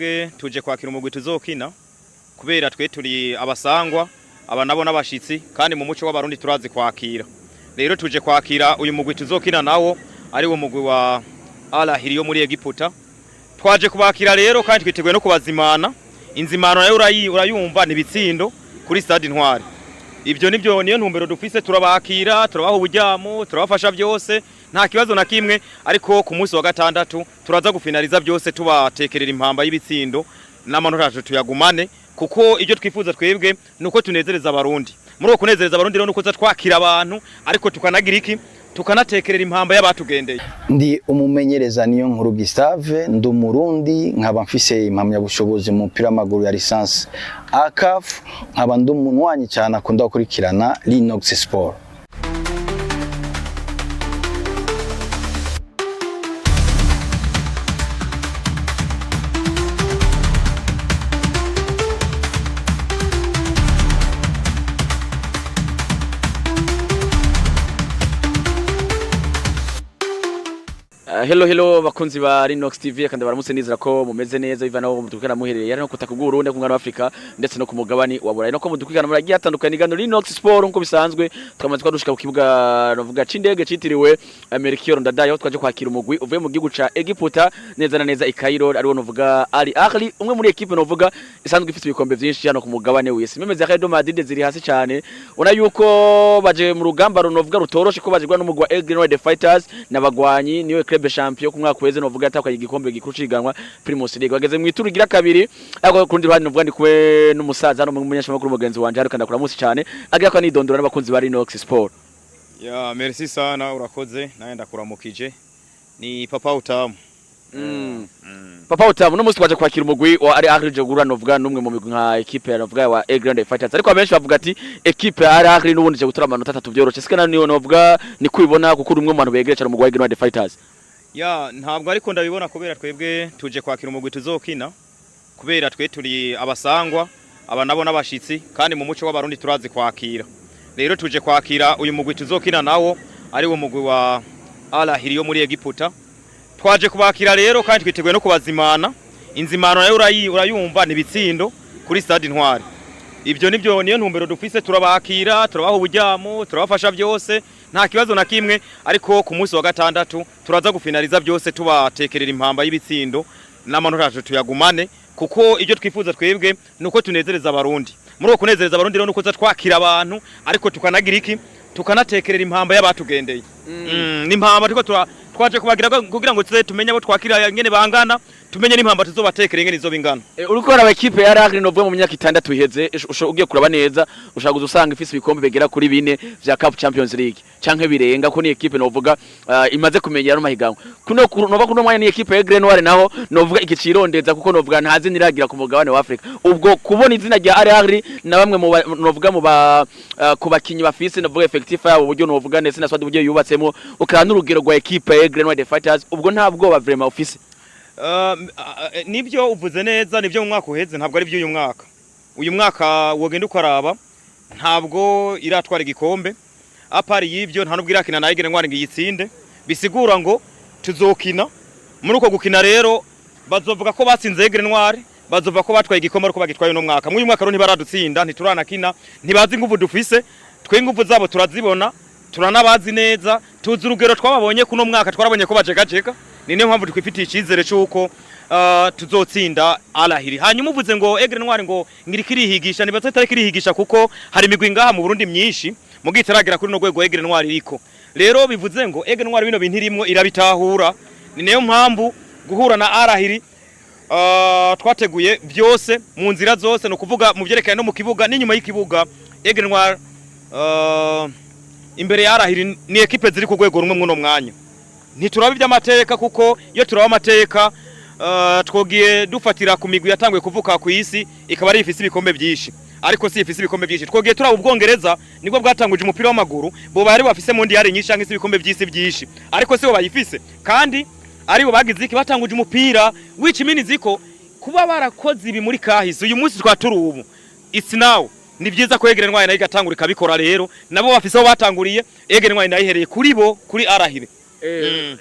twebwe tuje kwakira umugwi tuzokina kubera twe turi abasangwa aba nabo n'abashitsi kandi mu muco w'abarundi turazi kwakira. Rero tuje kwakira uyu mugwi tuzokina nawo ari wo mugwi wa Al-Ahli yo muri Egiputa. Twaje kubakira rero kandi twiteguye no kubazimana. Inzimano nayo urayumva ni bitsindo kuri Stade Intwari. Ibyo nibyo niyo ntumbero dufise, turabakira, turabaho uburyamo, turabafasha byose, nta kibazo na kimwe, ariko ku munsi wa gatandatu turaza gufinaliza byose tubatekerera impamba y'ibitsindo n'amanota tuyagumane, kuko ibyo twifuza twebwe nuko tunezereza abarundi. Muri uko kunezereza abarundi rero nuko twakira abantu, ariko tukanagira iki, tukanatekerera impamba y'abatugendeye. Ndi umumenyereza niyo nkuru Gustave, ndi umurundi, nkaba mfise impamya bushobozi mu mupira w'amaguru ya licence ACAF, nkaba ndi umunwanyi cyane akunda gukurikirana Linox Sport. Hello bakunzi ba Linox TV, kandi baramutse nizera ko mumeze neza bivana aho mudukana muherereye, yari no kutakugura Burundi ku ngano Afrika ndetse no ku mugabani wa Burayi, no ko mudukana muragiye atandukanye igano Linox Sport nko bisanzwe. Twamaze twadushika ku kibuga novuga c'indege citiriwe Melchior Ndadaye, aho twaje kwakira umugwi uvuye mu gihugu ca Egiputa neza na neza i Cairo, ari wo novuga Al-Ahli, umwe muri equipe novuga isanzwe ifite ibikombe byinshi hano ku mugabane w'isi. Memeze Real Madrid ziri hasi cyane, una yuko baje mu rugamba runovuga rutoroshe ko bazigwa n'umugwi wa Egrenwald Fighters n'abagwanyi niwe club champion kumwaka weze novuga atakaye igikombe gikuru ciganwa Primus League. Bageze mu ituru gira kabiri, ariko kurundi ruhande novuga ndi kuwe n'umusaza no mumenyesha makuru mugenzi wanje, ariko ndakura musi cyane agira ko nidondora n'abakunzi bari Linox Sport. Ya merci sana, urakoze naye ndakuramukije. Ni Papa Utamu. Papa Utamu no musi twaje kwakira umugwi wa Al-Ahli jogura novuga numwe mu migwi nka equipe novuga wa Egrenwald Fighters, ariko abenshi bavuga ati equipe ya Al-Ahli n'ubundi je gutura amanota 3 byoroshe. Sikana niyo novuga ni kwibona kuko umwe mu bantu begereye cyane umugwi wa Egrenwald Fighters. Ya ntabwo ariko ndabibona kubera twebwe tuje kwakira umugwi tuzokina kubera twe turi abasangwa aba nabo n'abashitsi kandi mu muco w'abarundi turazi kwakira. Rero tuje kwakira uyu mugwi tuzokina nawo ari wo mugwi wa Al-Ahli yo muri Egiputa. Twaje kubakira rero kandi twiteguye no kubazimana. Inzimano nayo urayumva ni bitsindo kuri Stade Intwari. Ibyo nibyo niyo ntumbero dufise, turabakira, turabaho uburyamo, turabafasha byose, nta kibazo na kimwe, ariko ku munsi wa gatandatu turaza gufinaliza byose tubatekerera impamba y'ibitsindo n'amanota tuyagumane, kuko ibyo twifuza twebwe nuko tunezereza abarundi. Muri uko kunezereza abarundi rero nuko twakira abantu, ariko tukanagira iki, tukanatekerera impamba y'abatugendeye. N'impamba ariko twaje kubagira kugira ngo tumenye abo twakira ngene bangana, tumenye n'impamba tuzobatekere ngene izo bingana. Uriko ara equipe ya Al-Ahli novuga mu myaka 6 iheze, ugiye kuraba neza ushaka gusanga ifise ibikombe begera kuri 4 vya Cup Champions League canke birenga, ko ni equipe novuga imaze kumenyera no mahiganwa. Kuno mwanya ni equipe ya Egrenwald naho novuga igicirondeza, kuko novuga ntazi niragira ku mugabane wa Afrika. Ubwo kubona izina rya Al-Ahli na bamwe mu novuga mu kubakinyi bafise novuga effective yabo buryo novuga nese na swadi buryo yubatsemo, ukara n'urugero rwa equipe ya Egrenwald Fighters, ubwo ntabwo ba vraiment office. Nibyo uvuze neza, nibyo mu mwaka uheze, ntabwo ari by'uyu mwaka. Uyu mwaka wogenda ukaraba ntabwo iratwara igikombe, apari y'ibyo nta nubwo irakina na Egrenwald ngo yitsinde, bisigura ngo tuzokina. Muri uko gukina rero bazovuga ko batsinze Egrenwald, bazovuga ko batwaye igikombe ariko bagitwaye no mwaka. Muri uyu mwaka rero ntibaradutsinda, ntituranakina, ntibazi ingufu dufise, twe ingufu zabo turazibona, turanabazi neza, tuzi urugero twababonye kuno mwaka, twarabonye ko bajegajega. Ni niyo mpamvu twifitiye icyizere cyuko tuzotsinda Al-Ahli. Hanyuma uvuze ngo Egrenwald ngo ngirikirihigisha, nibatse kirihigisha kuko hari imigwi ngaha mu Burundi myinshi mu gitaragira kuri no rwego Egrenwald iriko. Rero bivuze ngo Egrenwald bino bintu irimo irabitahura. Ni niyo mpamvu guhura na Al-Ahli twateguye byose mu nzira zose, no kuvuga mu byerekanye no mu kibuga n'inyuma y'ikibuga. Egrenwald imbere ya Al-Ahli ni equipe ziri ku rwego rumwe muno mwanya. Ntituraba iby'amateka, kuko iyo turaba amateka twogiye dufatira ku migwi yatangwe kuvuka ku isi ikaba ari ifise ibikombe byinshi, ariko si ifise ibikombe byinshi. Twogiye turaba Ubwongereza nibwo bwatanguje umupira w'amaguru, bo bari bafise mondial nyinshi cyangwa ibikombe by'isi byinshi, ariko si bo bayifise, kandi ari bo bagize iki batanguje umupira w'ikimini ziko kuba barakoze ibi muri kahise. Uyu munsi twaturi ubu it's now, ni byiza ko Egrenwald nayo igatangura ikabikora. Rero nabo bafise aho batanguriye, Egrenwald nayo ihereye kuri bo kuri Al-Ahli.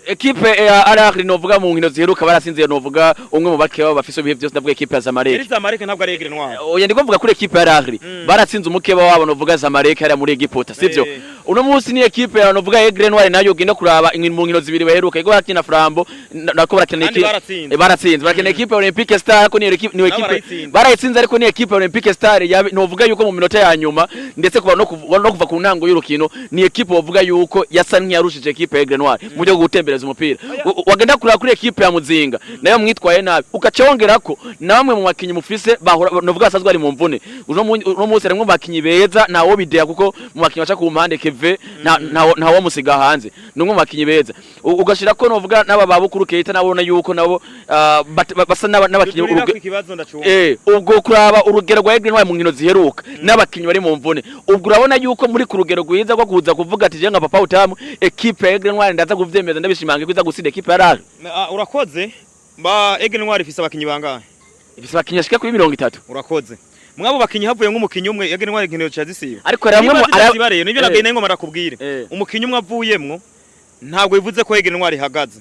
Ekipe ya Al-Ahly novuga mu nkino ziheruka barasinze novuga umwe mu bakeba bafise ibihe byose ndavuga ekipe ya Zamalek. Zamalek ntabwo ari Aigle Noir. Oya ndiko mvuga kuri ekipe ya Al-Ahly baratsinze umukeba wabo novuga Zamalek hari muri Egiputa sivyo. Uno munsi ni ekipe ya novuga Aigle Noir nayo genda kuraba mu nkino zibiri baheruka ego bakina Flambo nako barakina ekipe baratsinze barakina ekipe ya Olympique Star ko ni ekipe barayitsinze ariko ni ekipe ya Olympique Star novuga yuko mu minota ya nyuma ndetse kuva no kuva ku ntango y'urukino ni ekipe bavuga yuko yasa nkiyarushije ekipe ya Aigle Noir mu byo gutembereza umupira wagenda kuraba kuri ekipe ya Muzinga nayo mwitwaye nabi ukacongera ko namwe mu bakinyi mufise novuga asazwe ari mu mvune uno munsi arimwe bakinyi beza nawo bidea kuko mu bakinyi baca ku mpande Keve nawo musiga hanze numwe mu bakinyi beza ugashira ko novuga naba babukuru Keita nabona yuko nabo basa n'abakinyi ubwo kuraba urugero rwa Aigle Noir mu nkino ziheruka n'abakinyi bari mu mvune ubwo urabona yuko muri ku rugero rwiza rwo kuza kuvuga ati je nka Papa Utamu ekipe ya Aigle Noir ndaza kuvyemeza ndabishimange kwiza gusida ekipe ya Al-Ahly. Urakoze ba Aigle Noir ifise abakinyi bangahe? Ifise abakinyi ashika kuri 30. Urakoze. Mwabo bakinyi havuye nk'umukinyi umwe Aigle Noir inkino cyazisiba. Ariko ramwe mu arazibareye nibyo nagene ngo marakubwire. Umukinyi umwe avuyemwo ntabwo bivuze ko Aigle Noir ihagaze.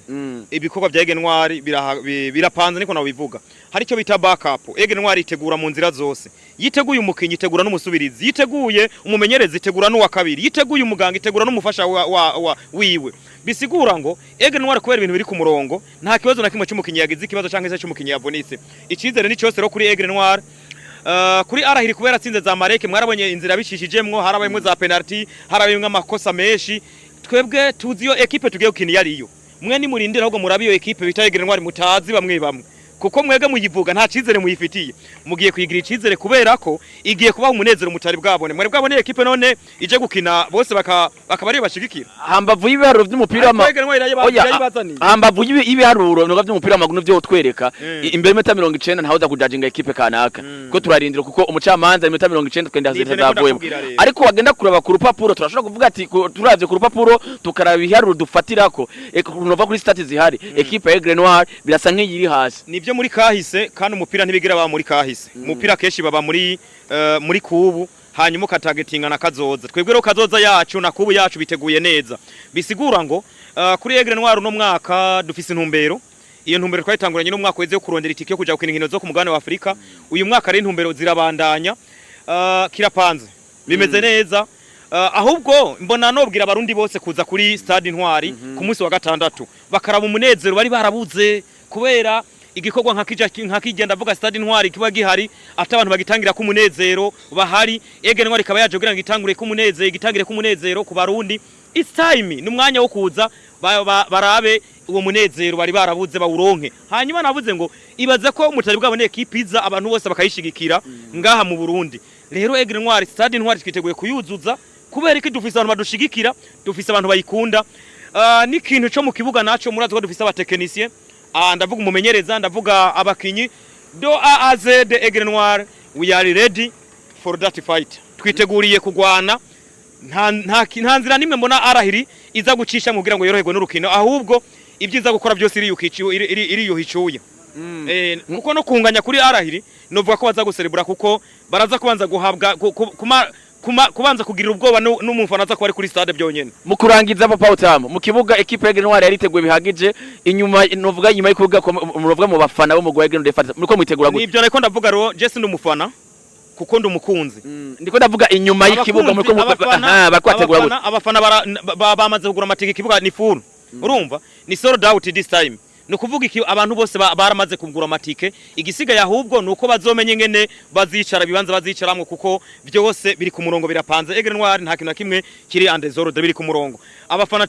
Ibikorwa bya Aigle Noir birapanze niko nawe bivuga. Hari cyo bita backup. Aigle Noir itegura mu nzira zose. Yiteguye umukinyi itegura n'umusubirizi. Yiteguye umumenyerezi itegura n'uwa kabiri. Yiteguye umuganga itegura n'umufasha wiwe. Bisigura ngo Aigle Noir kubera ibintu biri ku murongo nta kibazo na kimwe cy'umukinyi yagize ikibazo canke se cy'umukinyi yavunitse. Ikizere ni cyose ro kuri Aigle Noir. Kuri Al-Ahly kubera atsinze Zamalek mwarabonye inzira bishishijemwo harabayemwe za penalty harabayemwe amakosa menshi. Twebwe tuziyo ekipe tugiye gukina yariyo mwe ni murindira ahubwo murabiyo ekipe bita Aigle Noir mutazi bamwe kuko mwege muyivuga nta cizere muyifitiye mugiye kuyigira icizere kubera ko igiye kubaho umunezero mutari bwabone ekipe none ije gukina bose bakabari bashigikira hambavu y'ibiharuro by'umupira hambavu y'ibiharuro no by'umupira w'amaguru byo twereka imbere meta 90 ntaho za kujajinga ekipe kanaka ko turarindira kuko umucamanza imeta 90 twenda zitavuyemo ariko wagenda kuraba ku rupapuro turashobora kuvuga ati turavye ku rupapuro tukaraba ibiharuro dufatirako nova kuri stats zihari ekipe ya Aigle Noir birasa nk'iyiri hasi nivyo muri kahise kandi umupira ntibigira ba muri kahise umupira keshi baba muri kubu hanyuma ukatagetinga na kazoza twebwe ro kazoza yacu na kubu yacu biteguye neza bisigura ngo kuri Aigle Noir no mwaka dufise intumbero iyo ntumbero twayitanguranye no mwaka weze yo kurondera itike yo kuja gukina inkino zo ku mugabane wa Afrika uyu mwaka ari intumbero zirabandanya kirapanze bimeze neza ahubwo mbona nobwira abarundi bose kuza kuri Stade Intwari ku munsi wa gatandatu bakaraba umunezero bari barabuze kubera igikorwa nkakigenda avuga Stade Intwari kiba gihari ata abantu bagitangira ku munezero bahari Aigle Noir ikaba yaje kugira ngo itangure ku munezero igitangire ku munezero ku barundi it's time numwanya wo kuza barabe uwo munezero bari barabuze bawuronke hanyuma navuze ngo ibaze ko umutari bwabone ekipiza abantu bose bakayishigikira ngaha mu Burundi rero Aigle Noir Stade Intwari twiteguye kuyuzuza kubera iki dufise abantu badushigikira dufise abantu bayikunda n'ikintu cyo mu kibuga naco murazi ko dufise abatekinisiye ndavuga umumenyereza ndavuga abakinyi do AZ Aigle Noir we are ready for that fight twiteguriye kugwana nta nzira nimwe mbona Al-Ahly iza gucisha mugira ngo yoroherwe n'urukino ahubwo ibyiza gukora byose iri yuhicuye kuko no kunganya kuri Al-Ahly novuga ko baza guserebura kuko baraza kubanza guhabwa kubanza kugira ubwoba n'umufana aza kuba ari kuri stade byonyene mu kurangiza Papa Utamu mu kibuga ekipe ya Aigle Noir yariteguye bihagije inyuma novuga inyuma y'ikuvuga muvuga mu bafana bo mu Aigle Noir muriko mwitegura gute nibyo ariko ndavuga ro Jesse ndumufana kuko ndumukunzi ndiko ndavuga inyuma y'ikibuga muriko bakwategura gute abafana bamaze kugura amatike ikibuga ni full urumva ni sold out this time no kuvuga iki abantu bose baramaze kugura amatike igisigaye ahubwo nuko bazomenye ngene bazicara bibanza bazicaramwe kuko byose biri ku murongo birapanze Aigle Noir nta kintu kimwe kiri andezorode biri ku murongo abafana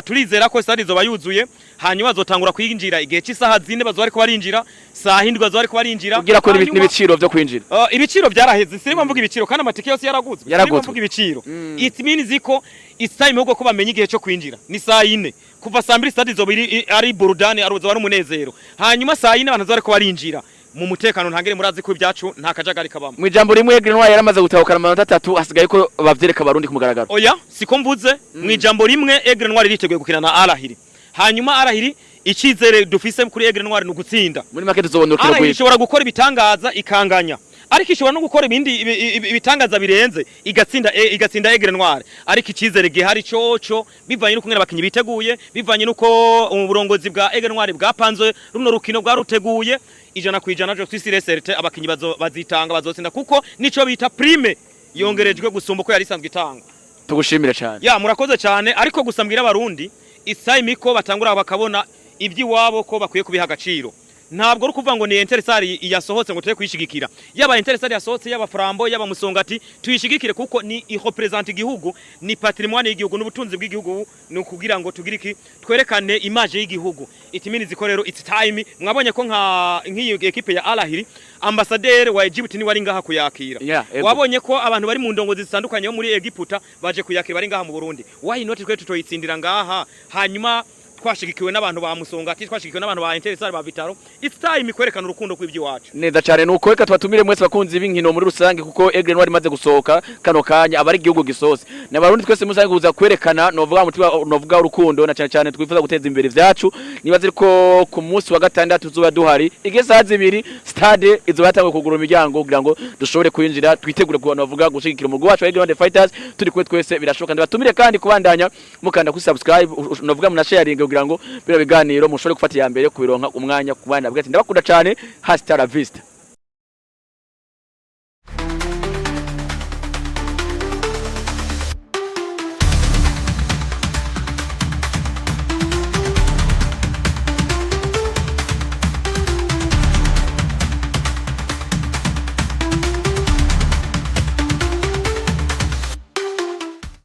turizera ko stade zo bayuzuye hanyuma bazotangura kwinjira igihe cy'isaha 4 bazo ariko barinjira saa 7 bazo ariko barinjira kugira ko n'ibiciro byo kwinjira ibiciro byaraheze sirimo mvuga ibiciro kandi amatike yose yaraguzwe sirimo mvuga ibiciro it means iko it's time ahubwo ko bamenye igihe cyo kwinjira ni saa 4 kuva saa 2 stade zo biri ari burudani aruzo wari umunezero hanyuma saa 4 abantu zariko barinjira mu mutekano ntangere murazi ko ibyacu nta kajagari kabamo mu ijambo rimwe Aigle Noir yaramaze gutahukana amanota 3 hasigaye ko bavyereka abarundi ku mugaragaro oya siko mvuze mu ijambo rimwe Aigle Noir iriteguye gukina na Al-Ahly hanyuma Al-Ahly ikizere dufise kuri Aigle Noir n'ugutsinda muri make tuzobona urukino rw'ishobora gukora ibitangaza ikanganya ariko ishobora no gukora ibindi ibitangaza birenze igatsinda Aigle Noir, ariko ikizere gihari coco bivanye nuko ngene abakinyi biteguye, bivanye nuko uburongozi bwa Aigle Noir bwapanze runo rukino rwaruteguye 100% je suis sûr certain abakinyi bazitanga bazotsinda kuko nico bita prime yongerejwe gusumba ko yari isanzwe itanga. Tugushimire cyane. Ya murakoze cyane, ariko gusambira abarundi isayimiko batangura bakabona iby'iwabo ko bakwiye kubiha agaciro. Ntabwo rukuvuga ngo ni Intersari yasohotse ngo tuye kwishigikira. Yaba Intersari yasohotse yaba Frambo yaba Musongati tuyishigikire kuko ni represent igihugu, ni patrimoine y'igihugu n'ubutunzi bw'igihugu, ni kugira ngo tugiriki twerekane image y'igihugu. Itimini zikorero it's time. Mwabonye ko nk'iyo equipe ya Al Ahly ambassadeur wa Egypt ni wari ngaha kuyakira. Wabonye ko abantu bari mu ndongozi zitandukanye muri Egiputa baje kuyakira bari ngaha mu Burundi. Why not twe tutoyitsindira ngaha hanyuma twashigikiwe n'abantu ba Musongati, twashigikiwe n'abantu ba Intersari ba Vitaro. It's time kwerekana urukundo kw'iby'iwacu. Neza cyane nuko reka twatumire mwese bakunzi b'inkino muri rusange kuko Aigle Noir imaze gusohoka kano kanya abari igihugu gisose. N'abarundi twese musange kuza kwerekana novuga mutima novuga urukundo na cyane cyane twifuza guteza imbere vyacu. Nibaze ko ku munsi wa gatandatu tuzoba duhari igesaza 2 stade izoba yatangwe kugura imiryango kugira ngo dushobore kwinjira twitegure ku novuga gushigikira umugwi wacu Aigle Noir Fighters turi kwe twese birashoboka. Ndabatumire kandi kubandanya mukanda ku subscribe novuga muna sharing kugira ngo bino biganiro mushobore gufata ya mbere kubironka umwanya kubana bwati ndabakunda cyane hasta la vista.